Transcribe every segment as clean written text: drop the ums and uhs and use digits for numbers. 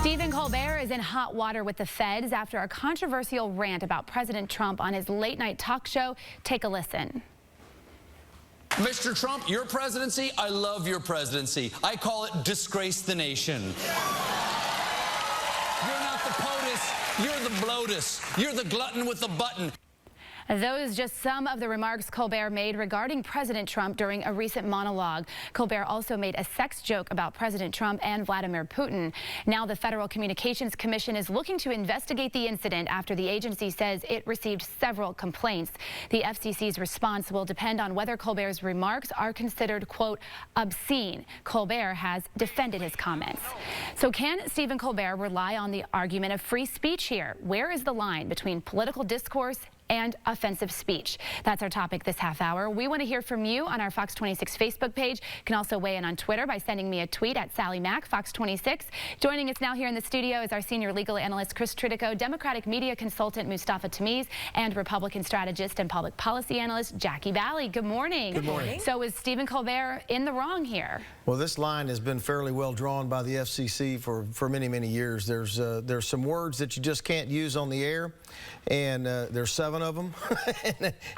Stephen Colbert is in hot water with the feds after a controversial rant about President Trump on his late-night talk show. Take a listen. Mr. Trump, your presidency, I love your presidency. I call it disgrace the nation. You're not the POTUS, you're the bloatus. You're the glutton with the button. Those just some of the remarks Colbert made regarding President Trump during a recent monologue. Colbert also made a sex joke about President Trump and Vladimir Putin. Now the Federal Communications Commission is looking to investigate the incident after the agency says it received several complaints. The FCC's response will depend on whether Colbert's remarks are considered, quote, obscene. Colbert has defended his comments. So can Stephen Colbert rely on the argument of free speech here? Where is the line between political discourse and offensive speech? That's our topic this half hour. We want to hear from you on our Fox 26 Facebook page. You can also weigh in on Twitter by sending me a tweet at Sally Mack, Fox 26. Joining us now here in the studio is our senior legal analyst, Chris Tritico, Democratic media consultant, Mustafa Tamiz, and Republican strategist and public policy analyst, Jackie Bally. Good morning. Good morning. So is Stephen Colbert in the wrong here? Well, this line has been fairly well drawn by the FCC for many, many years. There's some words that you just can't use on the air, and there's 7 of them,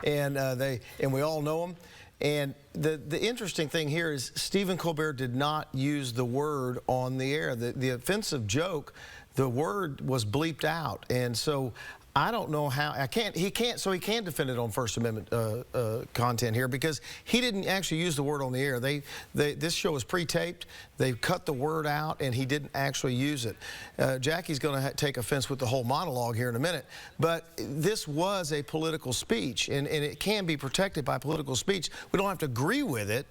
and we all know them. And the interesting thing here is Stephen Colbert did not use the word on the air. The offensive joke, the word was bleeped out, and so I don't know how he can't defend it on First Amendment content here because he didn't actually use the word on the air. This show is pre-taped. They cut the word out, and he didn't actually use it. Jackie's going to take offense with the whole monologue here in a minute, but this was a political speech, and it can be protected by political speech. We don't have to agree with it.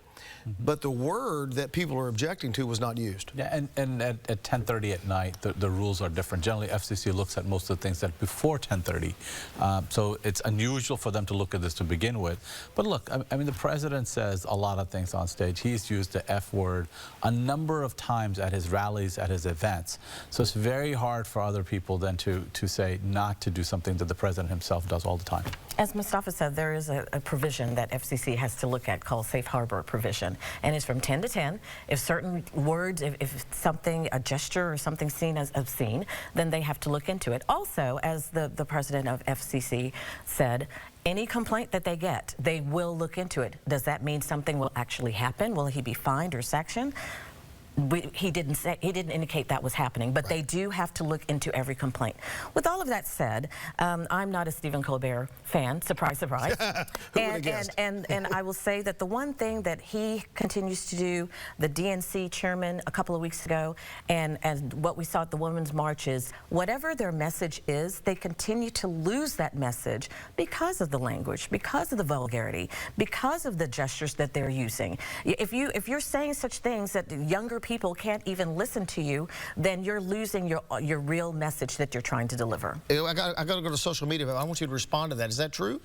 But the word that people are objecting to was not used. Yeah, and at 10:30 at night, the rules are different. Generally, FCC looks at most of the things that before 10:30. So it's unusual for them to look at this to begin with. But look, I mean, the president says a lot of things on stage. He's used the F word a number of times at his rallies, at his events. So it's very hard for other people then to say not to do something that the president himself does all the time. As Mustafa said, there is a provision that FCC has to look at called safe harbor provision, and it's from 10 to 10. If certain words, if something, a gesture or something seen as obscene, then they have to look into it. Also, as the president of FCC said, any complaint that they get, they will look into it. Does that mean something will actually happen? Will he be fined or sanctioned? He didn't indicate that was happening, but they do have to look into every complaint. With all of that said, I'm not a Stephen Colbert fan, surprise, surprise. and I will say that the one thing that he continues to do, the DNC chairman a couple of weeks ago, and what we saw at the Women's March is, whatever their message is, they continue to lose that message because of the language, because of the vulgarity, because of the gestures that they're using. If you're saying such things that younger people can't even listen to you, then you're losing your real message that you're trying to deliver. I got to go to social media, but I want you to respond to that. Is that true?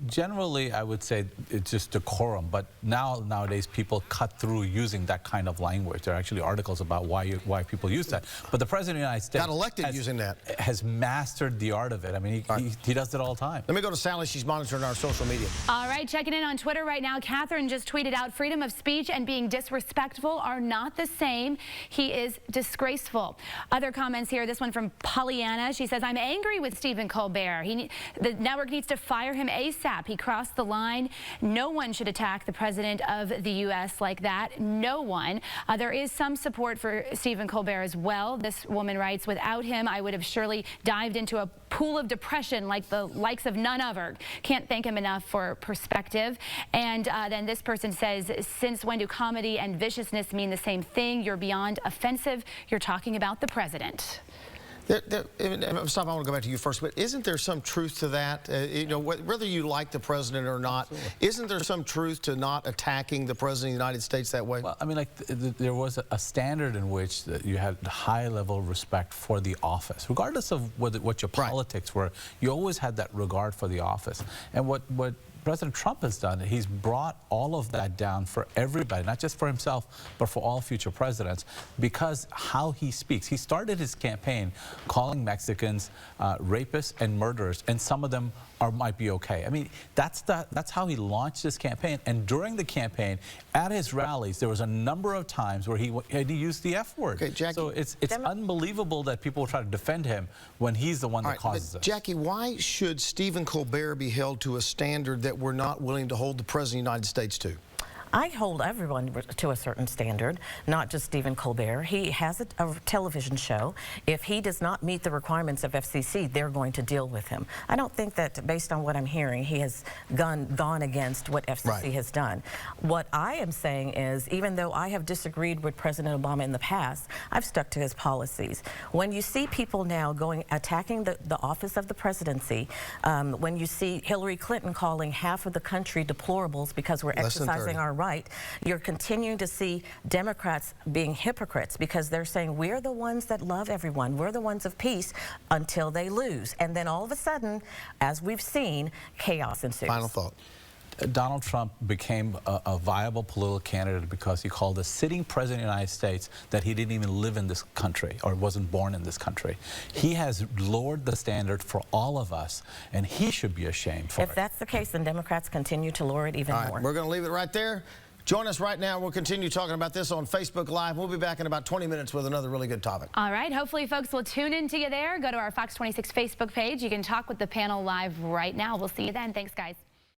Generally, I would say it's just decorum, but nowadays people cut through using that kind of language. There are actually articles about why people use that. But the President of the United States got elected using that. Has mastered the art of it. I mean, he does it all the time. Let me go to Sally. She's monitoring our social media. All right, checking in on Twitter right now. Catherine just tweeted out, freedom of speech and being disrespectful are not the same. He is disgraceful. Other comments here, this one from Pollyanna. She says, I'm angry with Stephen Colbert. The network needs to fire him ASAP. He crossed the line. No one should attack the president of the U.S. like that. No one. There is some support for Stephen Colbert as well. This woman writes, without him, I would have surely dived into a pool of depression like the likes of none other. Can't thank him enough for perspective. And then this person says, since when do comedy and viciousness mean the same thing? You're beyond offensive. You're talking about the president. Stop, I want to go back to you first, but isn't there some truth to that? You know, whether you like the president or not, isn't there some truth to not attacking the president of the United States that way? Well, I mean, like, there was a standard in which you had high level of respect for the office. Regardless of what your politics were, you always had that regard for the office. And what President Trump has done, he's brought all of that down for everybody, not just for himself, but for all future presidents, because how he speaks. He started his campaign calling Mexicans rapists and murderers, and some of them might be okay. I mean, that's how he launched his campaign. And during the campaign, at his rallies, there was a number of times where he used the F word. Okay, Jackie. So it's unbelievable that people try to defend him when he's the one that causes it. Jackie, why should Stephen Colbert be held to a standard that we're not willing to hold the President of the United States to? I hold everyone to a certain standard, not just Stephen Colbert. He has a television show. If he does not meet the requirements of FCC, they're going to deal with him. I don't think that, based on what I'm hearing, he has gone against what FCC has done. What I am saying is, even though I have disagreed with President Obama in the past, I've stuck to his policies. When you see people now attacking the office of the presidency, when you see Hillary Clinton calling half of the country deplorables because we're exercising our right, you're continuing to see Democrats being hypocrites because they're saying we're the ones that love everyone, we're the ones of peace, until they lose. And then all of a sudden, as we've seen, chaos ensues. Final thought. Donald Trump became a viable political candidate because he called the sitting president of the United States that he didn't even live in this country or wasn't born in this country. He has lowered the standard for all of us, and he should be ashamed for it. If that's the case, then Democrats continue to lower it even more. We're going to leave it right there. Join us right now. We'll continue talking about this on Facebook Live. We'll be back in about 20 minutes with another really good topic. All right. Hopefully, folks will tune into you there. Go to our Fox 26 Facebook page. You can talk with the panel live right now. We'll see you then. Thanks, guys.